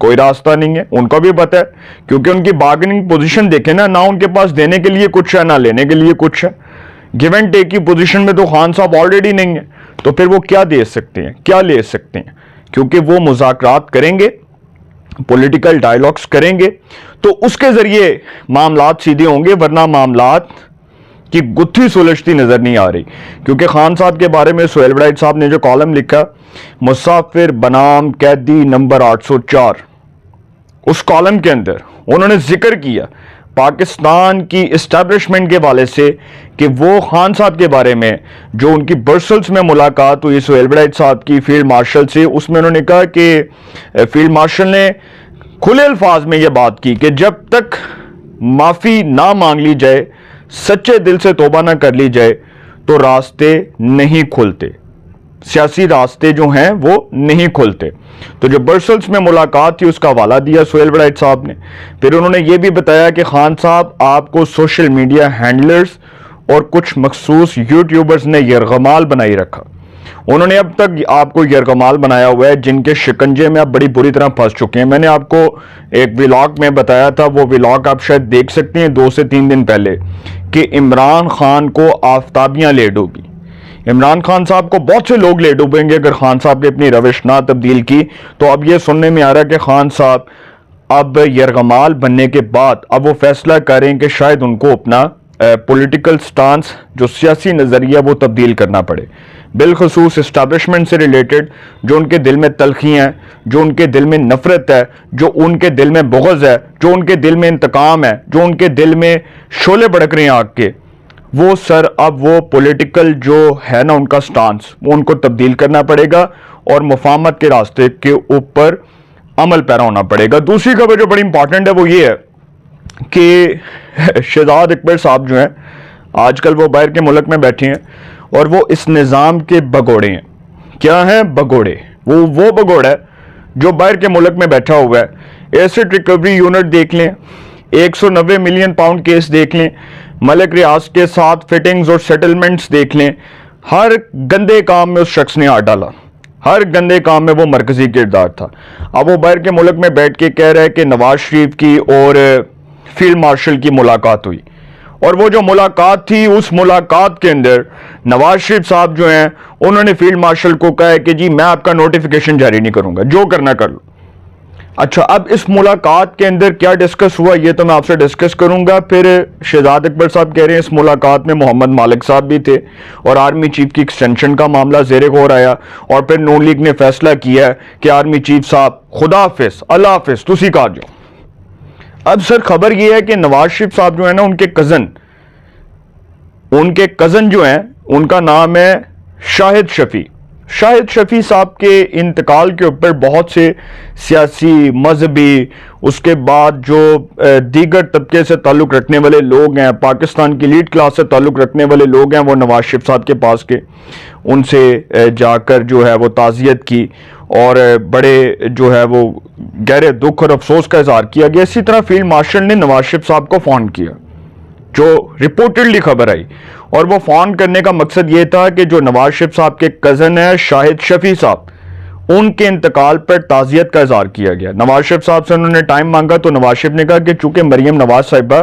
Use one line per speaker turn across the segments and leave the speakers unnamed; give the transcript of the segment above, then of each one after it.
کوئی راستہ نہیں ہے. ان کو بھی پتہ ہے کیونکہ ان کی بارگننگ پوزیشن دیکھیں نا, نہ ان کے پاس دینے کے لیے کچھ ہے نہ لینے کے لیے کچھ ہے. گیو اینڈ ٹیک کی پوزیشن میں تو خان صاحب آلریڈی نہیں ہے, تو پھر وہ کیا دے سکتے ہیں, کیا لے سکتے ہیں؟ کیونکہ وہ مذاکرات کریں گے, پولیٹیکل ڈائیلاگس کریں گے تو اس کے ذریعے معاملات سیدھے ہوں گے, ورنہ معاملات کی گتھی سلجھتی نظر نہیں آ رہی. کیونکہ خان صاحب کے بارے میں سہیل وڑائچ صاحب نے جو کالم لکھا, مسافر بنام قیدی نمبر 804, اس کالم کے اندر انہوں نے ذکر کیا پاکستان کی اسٹیبلشمنٹ کے والے سے کہ وہ خان صاحب کے بارے میں جو ان کی برسلز میں ملاقات ہوئی سہیل وڑائچ صاحب کی فیلڈ مارشل سے, اس میں انہوں نے کہا کہ فیلڈ مارشل نے کھلے الفاظ میں یہ بات کی کہ جب تک معافی نہ مانگ لی جائے, سچے دل سے توبہ نہ کر لی جائے تو راستے نہیں کھلتے, سیاسی راستے جو ہیں وہ نہیں کھلتے. تو جو برسلز میں ملاقات تھی اس کا حوالہ دیا سہیل وڑائچ صاحب نے. پھر انہوں نے یہ بھی بتایا کہ خان صاحب آپ کو سوشل میڈیا ہینڈلرز اور کچھ مخصوص یوٹیوبرز نے یرغمال بنائی رکھا. انہوں نے اب تک آپ کو یرغمال بنایا ہوا ہے جن کے شکنجے میں آپ بڑی بری طرح پھنس چکے ہیں. میں نے آپ کو ایک ویلاگ میں بتایا تھا, وہ ویلاگ آپ شاید دیکھ سکتے ہیں 2 سے 3 دن پہلے, کہ عمران خان کو آفتابیاں لے ڈوبی. عمران خان صاحب کو بہت سے لوگ لے ڈوبیں گے اگر خان صاحب نے اپنی روش نہ تبدیل کی. تو اب یہ سننے میں آ رہا ہے کہ خان صاحب اب یرغمال بننے کے بعد اب وہ فیصلہ کریں کہ شاید ان کو اپنا پولیٹیکل سٹانس, جو سیاسی نظریہ, وہ تبدیل کرنا پڑے, بالخصوص اسٹیبلشمنٹ سے ریلیٹڈ. جو ان کے دل میں تلخیاں ہیں, جو ان کے دل میں نفرت ہے, جو ان کے دل میں بغض ہے, جو ان کے دل میں انتقام ہے, جو ان کے دل میں شعلے بھڑک رہے ہیں آگ کے, وہ سر اب وہ پولیٹیکل جو ہے نا ان کا سٹانس, وہ ان کو تبدیل کرنا پڑے گا اور مفاہمت کے راستے کے اوپر عمل پیرا ہونا پڑے گا. دوسری خبر جو بڑی امپورٹنٹ ہے وہ یہ ہے کہ شہزاد اکبر صاحب جو ہیں آج کل وہ باہر کے ملک میں بیٹھے ہیں اور وہ اس نظام کے بگوڑے ہیں. کیا ہیں بگوڑے؟ وہ بگوڑا ہے جو باہر کے ملک میں بیٹھا ہوا ہے. ایسٹ ریکوری یونٹ دیکھ لیں, 190 ملین پاؤنڈ کیس دیکھ لیں, ملک ریاض کے ساتھ فٹنگز اور سیٹلمنٹس دیکھ لیں, ہر گندے کام میں اس شخص نے ہاتھ ڈالا, ہر گندے کام میں وہ مرکزی کردار تھا. اب وہ باہر کے ملک میں بیٹھ کے کہہ رہا ہے کہ نواز شریف کی اور فیلڈ مارشل کی ملاقات ہوئی, اور وہ جو ملاقات تھی اس ملاقات کے اندر نواز شریف صاحب جو ہیں انہوں نے فیلڈ مارشل کو کہا ہے کہ جی میں آپ کا نوٹیفیکیشن جاری نہیں کروں گا, جو کرنا کر لو. اچھا, اب اس ملاقات کے اندر کیا ڈسکس ہوا یہ تو میں آپ سے ڈسکس کروں گا. پھر شہزاد اکبر صاحب کہہ رہے ہیں اس ملاقات میں محمد مالک صاحب بھی تھے اور آرمی چیف کی ایکسٹینشن کا معاملہ زیر غور آیا, اور پھر نون لیگ نے فیصلہ کیا ہے کہ آرمی چیف صاحب خدا حافظ, اللہ حافظ, تسی کہا جاؤ. اب سر خبر یہ ہے کہ نواز شریف صاحب جو ہے نا ان کے کزن جو ہیں ان کا نام ہے شاہد شفیع. شاہد شفیع صاحب کے انتقال کے اوپر بہت سے سیاسی, مذہبی, اس کے بعد جو دیگر طبقے سے تعلق رکھنے والے لوگ ہیں, پاکستان کی لیڈ کلاس سے تعلق رکھنے والے لوگ ہیں, وہ نواز شریف صاحب کے پاس گئے, ان سے جا کر جو ہے وہ تعزیت کی اور بڑے جو ہے وہ گہرے دکھ اور افسوس کا اظہار کیا گیا. اسی طرح فیلڈ مارشل نے نواز شریف صاحب کو فون کیا, جو رپورٹڈلی خبر آئی, اور وہ فون کرنے کا مقصد یہ تھا کہ جو نواز شریف صاحب کے کزن ہیں شاہد شفیع صاحب, ان کے انتقال پر تعزیت کا اظہار کیا گیا. نواز شریف صاحب سے انہوں نے ٹائم مانگا تو نواز شریف نے کہا کہ چونکہ مریم نواز صاحبہ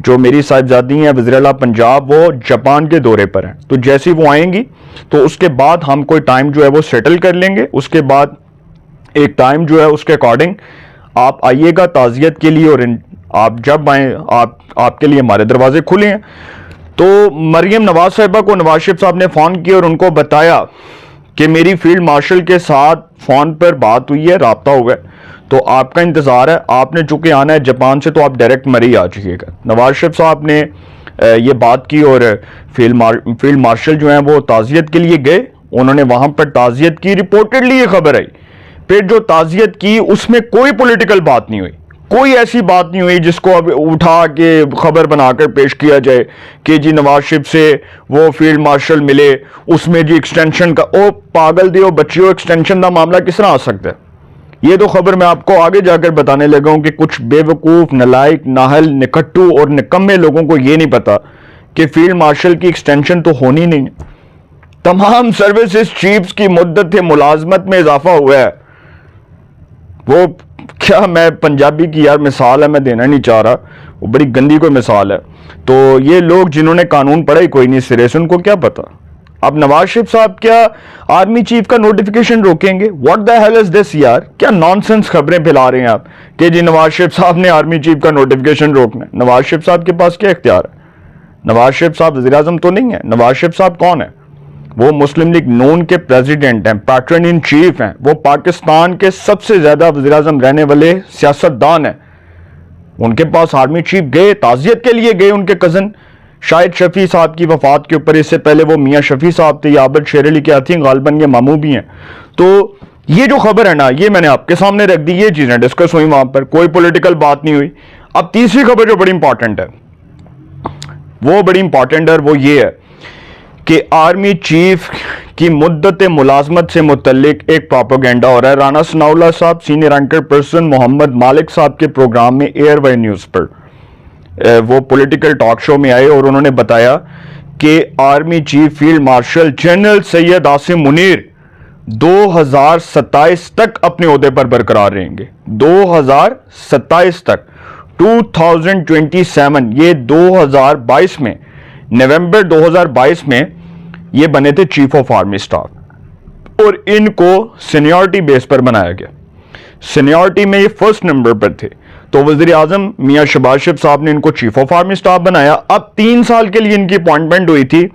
جو میری صاحبزادی ہیں وزیر اعلیٰ پنجاب, وہ جاپان کے دورے پر ہیں, تو جیسی وہ آئیں گی تو اس کے بعد ہم کوئی ٹائم جو ہے وہ سیٹل کر لیں گے. اس کے بعد ایک ٹائم جو ہے اس کے اکارڈنگ آپ آئیے گا تعزیت کے لیے, اور آپ جب آئیں آپ کے لیے ہمارے دروازے کھلے ہیں. تو مریم نواز صاحبہ کو نواز شریف صاحب نے فون کیا اور ان کو بتایا کہ میری فیلڈ مارشل کے ساتھ فون پر بات ہوئی ہے, رابطہ ہوا ہے, تو آپ کا انتظار ہے, آپ نے چونکہ آنا ہے جاپان سے تو آپ ڈائریکٹ مری آ جائیے گا. نواز شریف صاحب نے یہ بات کی اور فیلڈ مارشل جو ہیں وہ تعزیت کے لیے گئے, انہوں نے وہاں پر تعزیت کی. رپورٹڈلی یہ خبر آئی, پھر جو تعزیت کی اس میں کوئی پولیٹیکل بات نہیں ہوئی, کوئی ایسی بات نہیں ہوئی جس کو اب اٹھا کے خبر بنا کر پیش کیا جائے کہ جی نواز شریف سے وہ فیلڈ مارشل ملے, اس میں جی ایکسٹینشن کا, او پاگل دیو بچیوں, ایکسٹینشن کا معاملہ کس طرح آ سکتا ہے؟ یہ تو خبر میں آپ کو آگے جا کر بتانے لگا ہوں کہ کچھ بے وقوف, نلائق, ناہل, نکھٹو اور نکمے لوگوں کو یہ نہیں پتا کہ فیلڈ مارشل کی ایکسٹینشن تو ہونی نہیں ہے. تمام سروسز چیفز کی مدت ملازمت میں اضافہ ہوا ہے, وہ کیا میں پنجابی کی یار مثال ہے، میں دینا نہیں چاہ رہا، وہ بڑی گندی کوئی مثال ہے. تو یہ لوگ جنہوں نے قانون پڑھا ہی کوئی نہیں سرے سے، ان کو کیا پتا. اب نواز شریف صاحب کیا آرمی چیف کا نوٹیفیکیشن روکیں گے؟ واٹ دا ہیل از دس یار، کیا نان سینس خبریں پھیلا رہے ہیں آپ کہ جی نواز شریف صاحب نے آرمی چیف کا نوٹیفیکیشن روکنا ہے. نواز شریف صاحب کے پاس کیا اختیار ہے؟ نواز شریف صاحب وزیر اعظم تو نہیں ہے. نواز شریف صاحب کون ہے؟ وہ مسلم لیگ نون کے پریزیڈنٹ ہیں، پیٹرن ان چیف ہیں، وہ پاکستان کے سب سے زیادہ وزیر اعظم رہنے والے سیاستدان ہیں. ان کے پاس آرمی چیف گئے، تعزیت کے لیے گئے ان کے کزن شاہد شفیع صاحب کی وفات کے اوپر. اس سے پہلے وہ میاں شفیع صاحب تھے یا عابد شیر علی کے ہاتھی، غالباً یہ ماموں بھی ہیں. تو یہ جو خبر ہے نا، یہ میں نے آپ کے سامنے رکھ دی، یہ چیزیں ڈسکس ہوئی وہاں پر، کوئی پولیٹیکل بات نہیں ہوئی. اب تیسری خبر جو بڑی امپورٹنٹ ہے، وہ یہ ہے کہ آرمی چیف کی مدت ملازمت سے متعلق ایک پروپیگنڈا ہو رہا ہے. رانا ثناء اللہ صاحب سینئر اینکر پرسن محمد مالک صاحب کے پروگرام میں ایئر وائی نیوز پر وہ پولیٹیکل ٹاک شو میں آئے اور انہوں نے بتایا کہ army chief field marshal general Syed Asim Munir 2027 تک اپنے عہدے پر برقرار رہیں گے. 2027 تک، 2027، یہ 2022 میں، نومبر 2022 میں یہ بنے تھے چیف آف آرمی سٹاف، اور ان کو سینیورٹی بیس پر بنایا گیا. سینیورٹی میں یہ فرسٹ نمبر پر تھے. تو وزیر اعظم میاں شہباز شریف صاحب نے ان کو چیف آف آرمی سٹاف بنایا. اب 3 سال کے لیے ان کی اپوائنٹمنٹ ہوئی تھی،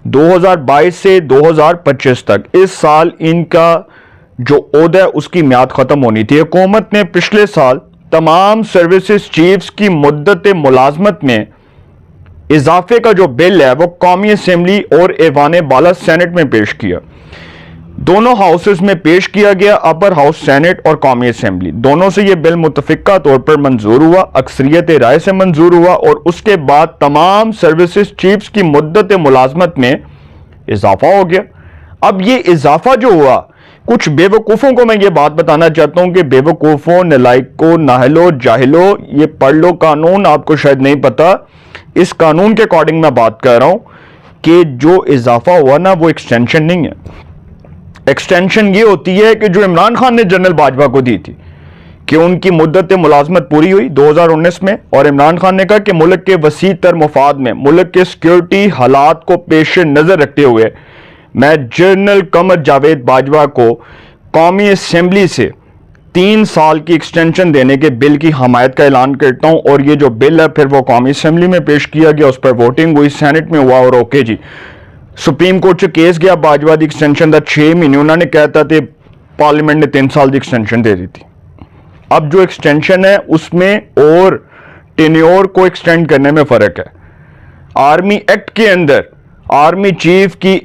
2022 سے 2025 تک. اس سال ان کا جو عہدہ ہے اس کی میعاد ختم ہونی تھی. حکومت نے پچھلے سال تمام سروسز چیفز کی مدت ملازمت میں اضافے کا جو بل ہے وہ قومی اسمبلی اور ایوان بالا سینٹ میں پیش کیا. دونوں ہاؤسز میں پیش کیا گیا، اپر ہاؤس سینٹ اور قومی اسمبلی دونوں سے یہ بل متفقہ طور پر منظور ہوا، اکثریت رائے سے منظور ہوا، اور اس کے بعد تمام سروسز چیفز کی مدت ملازمت میں اضافہ ہو گیا. اب یہ اضافہ جو ہوا، کچھ بے وقوفوں کو میں یہ بات بتانا چاہتا ہوں کہ بے وقوفوں، نالائکوں، ناہلو، جاہلو، یہ پڑھ لو قانون، آپ کو شاید نہیں پتا. اس قانون کے اکارڈنگ میں بات کر رہا ہوں کہ جو اضافہ ہوا نا وہ ایکسٹینشن نہیں ہے. ایکسٹینشن یہ ہوتی ہے کہ جو عمران خان نے جنرل باجوہ کو دی تھی کہ ان کی مدت ملازمت پوری ہوئی 2019 میں، اور عمران خان نے کہا کہ ملک کے وسیع تر مفاد میں، ملک کے سیکیورٹی حالات کو پیش نظر رکھتے ہوئے میں جنرل قمر جاوید باجوہ کو قومی اسمبلی سے 3 سال کی ایکسٹینشن دینے کے بل کی حمایت کا اعلان کرتا ہوں. اور یہ جو بل ہے پھر وہ قومی اسمبلی میں پیش کیا گیا، اس پر ووٹنگ ہوئی، سینٹ میں ہوا، اور اوکے جی سپریم کورٹ سے کیس گیا باجوہ دی ایکسٹینشن دا 6 مہینے انہوں نے کہتا تھے، پارلیمنٹ نے 3 سال دی ایکسٹینشن دے دی تھی. اب جو ایکسٹینشن ہے اس میں اور ٹینیور کو ایکسٹینڈ کرنے میں فرق ہے. آرمی ایکٹ کے اندر آرمی چیف کی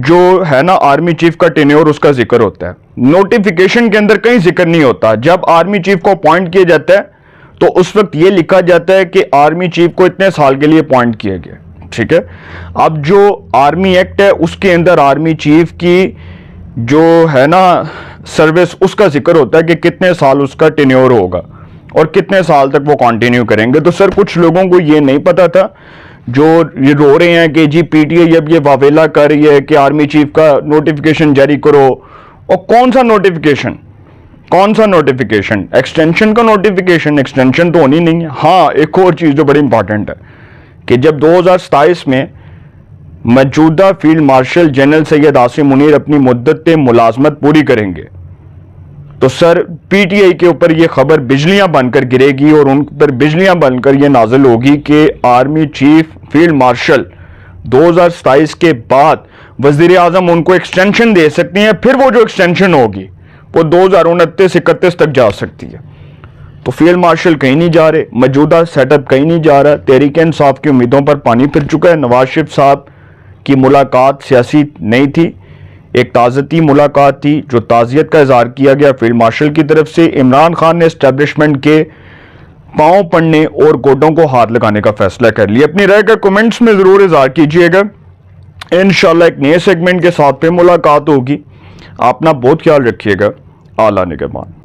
جو ہے نا، آرمی چیف کا ٹینیور اس کا ذکر ہوتا ہے، نوٹیفیکیشن کے اندر کہیں ذکر نہیں ہوتا. جب آرمی چیف کو اپوائنٹ کیا جاتا ہے تو اس وقت یہ لکھا جاتا ہے کہ آرمی چیف کو اتنے سال کے لیے اپوائنٹ کیا گیا، ٹھیک ہے. اب جو آرمی ایکٹ ہے اس کے اندر آرمی چیف کی جو ہے نا سروس، اس کا ذکر ہوتا ہے کہ کتنے سال اس کا ٹینیور ہوگا اور کتنے سال تک وہ کنٹینیو کریں گے. تو سر کچھ لوگوں کو یہ نہیں پتا تھا، جو یہ رو رہے ہیں کہ جی پی ٹی آئی اب یہ واویلا کر رہی ہے کہ آرمی چیف کا نوٹیفیکیشن جاری کرو. اور کون سا نوٹیفیکیشن؟ ایکسٹینشن کا نوٹیفیکیشن؟ ایکسٹینشن تو ہونی نہیں ہے. ہاں ایک اور چیز جو بڑی امپورٹنٹ ہے کہ جب 2027 میں موجودہ field marshal general Syed Asim Munir اپنی مدت ملازمت پوری کریں گے تو سر پی ٹی آئی کے اوپر یہ خبر بجلیاں بن کر گرے گی، اور ان پر بجلیاں بن کر یہ نازل ہوگی کہ آرمی چیف فیلڈ مارشل 2027 کے بعد وزیر اعظم ان کو ایکسٹینشن دے سکتے ہیں. پھر وہ جو ایکسٹینشن ہوگی وہ 2029-31 تک جا سکتی ہے. تو فیلڈ مارشل کہیں نہیں جا رہے، موجودہ سیٹ اپ کہیں نہیں جا رہا. تحریک انصاف کی امیدوں پر پانی پھر چکا ہے. نواز شریف صاحب کی ملاقات سیاسی نہیں تھی، ایک تعزیتی ملاقات تھی جو تعزیت کا اظہار کیا گیا فیلڈ مارشل کی طرف سے. عمران خان نے اسٹیبلشمنٹ کے پاؤں پڑنے اور گوڈوں کو ہاتھ لگانے کا فیصلہ کر لیا. اپنی رائے کا کمنٹس میں ضرور اظہار کیجئے گا. انشاءاللہ ایک نئے سیگمنٹ کے ساتھ پہ ملاقات ہوگی. اپنا بہت خیال رکھیے گا. اعلیٰ نگہبان.